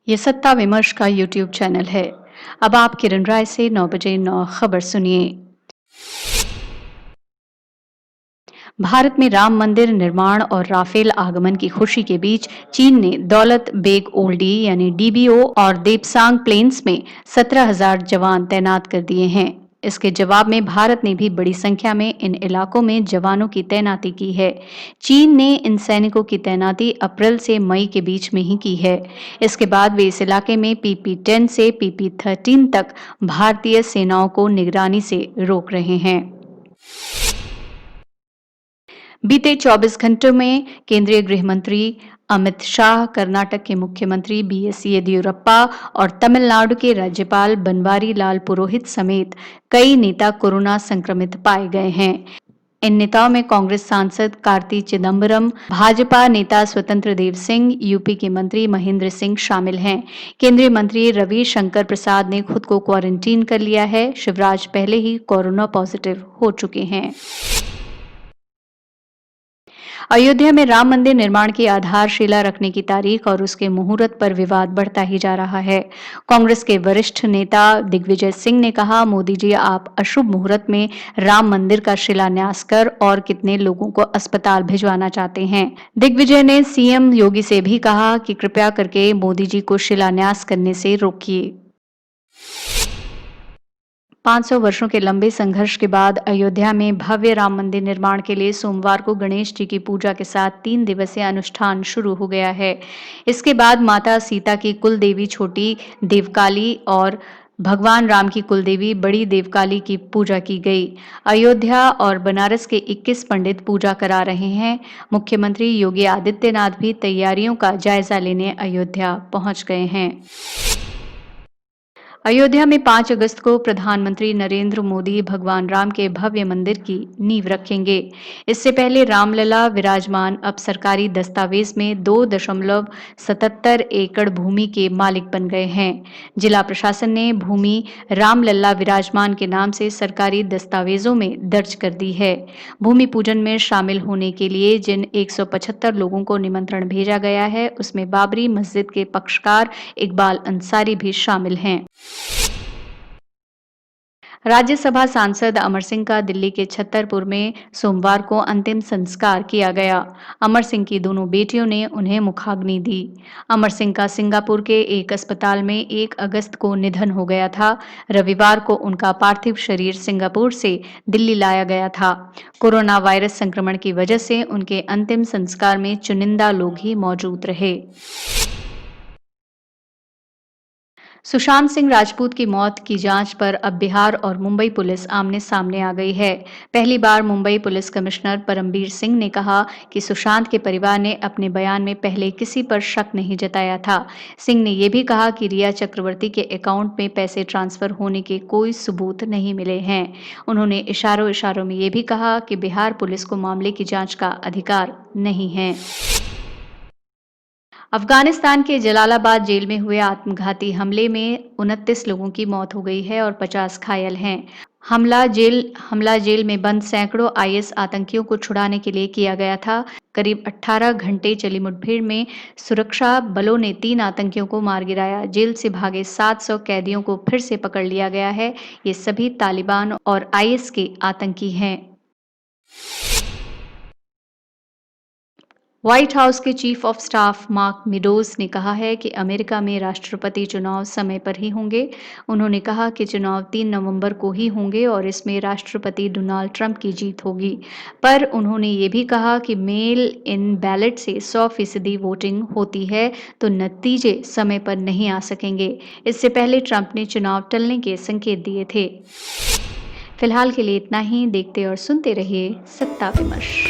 ये सत्ता विमर्श का यूट्यूब चैनल है। अब आप किरण राय से 9 बजे 9 खबर सुनिए। भारत में राम मंदिर निर्माण और राफेल आगमन की खुशी के बीच चीन ने दौलत बेग ओल्डी यानी डीबीओ और देपसांग प्लेन्स में 17,000 जवान तैनात कर दिए हैं। इसके जवाब में भारत ने भी बड़ी संख्या में इन इलाकों में जवानों की तैनाती की है। चीन ने इन सैनिकों की तैनाती अप्रैल से मई के बीच में ही की है। इसके बाद वे इस इलाके में पीपी-10 से पीपी-13 तक भारतीय सेनाओं को निगरानी से रोक रहे हैं। बीते 24 घंटों में केंद्रीय गृह मंत्री अमित शाह, कर्नाटक के मुख्यमंत्री बीएस येदियुरप्पा और तमिलनाडु के राज्यपाल बनवारी लाल पुरोहित समेत कई नेता कोरोना संक्रमित पाए गए हैं। इन नेताओं में कांग्रेस सांसद कार्ति चिदंबरम, भाजपा नेता स्वतंत्र देव सिंह, यूपी के मंत्री महेंद्र सिंह शामिल हैं। केंद्रीय मंत्री रविशंकर प्रसाद ने खुद को क्वारंटीन कर लिया है। शिवराज पहले ही कोरोना पॉजिटिव हो चुके हैं। अयोध्या में राम मंदिर निर्माण की आधारशिला रखने की तारीख और उसके मुहूर्त पर विवाद बढ़ता ही जा रहा है। कांग्रेस के वरिष्ठ नेता दिग्विजय सिंह ने कहा, मोदी जी आप अशुभ मुहूर्त में राम मंदिर का शिलान्यास कर और कितने लोगों को अस्पताल भिजवाना चाहते हैं। दिग्विजय ने सीएम योगी से भी कहा कि कृपया करके मोदी जी को शिलान्यास करने से रोकिए। 500 वर्षों के लंबे संघर्ष के बाद अयोध्या में भव्य राम मंदिर निर्माण के लिए सोमवार को गणेश जी की पूजा के साथ 3 दिवसीय अनुष्ठान शुरू हो गया है। इसके बाद माता सीता की कुल देवी छोटी देवकाली और भगवान राम की कुलदेवी बड़ी देवकाली की पूजा की गई। अयोध्या और बनारस के 21 पंडित पूजा करा रहे हैं। मुख्यमंत्री योगी आदित्यनाथ भी तैयारियों का जायजा लेने अयोध्या पहुंच गए हैं। अयोध्या में 5 अगस्त को प्रधानमंत्री नरेंद्र मोदी भगवान राम के भव्य मंदिर की नींव रखेंगे। इससे पहले रामलला विराजमान अब सरकारी दस्तावेज में 2.77 एकड़ भूमि के मालिक बन गए हैं। जिला प्रशासन ने भूमि रामलला विराजमान के नाम से सरकारी दस्तावेजों में दर्ज कर दी है। भूमि पूजन में शामिल होने के लिए जिन 175 लोगों को निमंत्रण भेजा गया है, उसमें बाबरी मस्जिद के पक्षकार इकबाल अंसारी भी शामिल हैं। राज्यसभा सांसद अमर सिंह का दिल्ली के छतरपुर में सोमवार को अंतिम संस्कार किया गया। अमर सिंह की दोनों बेटियों ने उन्हें मुखाग्नि दी। अमर सिंह का सिंगापुर के एक अस्पताल में 1 अगस्त को निधन हो गया था। रविवार को उनका पार्थिव शरीर सिंगापुर से दिल्ली लाया गया था। कोरोना वायरस संक्रमण की वजह से उनके अंतिम संस्कार में चुनिंदा लोग ही मौजूद रहे। सुशांत सिंह राजपूत की मौत की जांच पर अब बिहार और मुंबई पुलिस आमने-सामने आ गई है। पहली बार मुंबई पुलिस कमिश्नर परमबीर सिंह ने कहा कि सुशांत के परिवार ने अपने बयान में पहले किसी पर शक नहीं जताया था। सिंह ने यह भी कहा कि रिया चक्रवर्ती के अकाउंट में पैसे ट्रांसफर होने के कोई सबूत नहीं मिले हैं। उन्होंने इशारों-इशारों में यह भी कहा कि बिहार पुलिस को मामले की जांच का अधिकार नहीं है। अफगानिस्तान के जलालाबाद जेल में हुए आत्मघाती हमले में 29 लोगों की मौत हो गई है और 50 घायल हैं। हमला जेल में बंद सैकड़ों आईएस आतंकियों को छुड़ाने के लिए किया गया था। करीब 18 घंटे चली मुठभेड़ में सुरक्षा बलों ने 3 आतंकियों को मार गिराया। जेल से भागे 700 कैदियों को फिर से पकड़ लिया गया है। ये सभी तालिबान और आईएस के आतंकी हैं। व्हाइट हाउस के chief of staff mark meadows ने कहा है कि अमेरिका में राष्ट्रपति चुनाव समय पर ही होंगे। उन्होंने कहा कि चुनाव 3 नवंबर को ही होंगे और इसमें राष्ट्रपति डोनाल्ड ट्रंप की जीत होगी। पर उन्होंने ये भी कहा कि मेल इन बैलेट से 100% वोटिंग होती है तो नतीजे समय पर नहीं आ सकेंगे। इससे पहले ट्रंप ने चुनाव टलने के संकेत दिए थे। फिलहाल के लिए इतना ही। देखते और सुनते रहिए सत्ता विमर्श।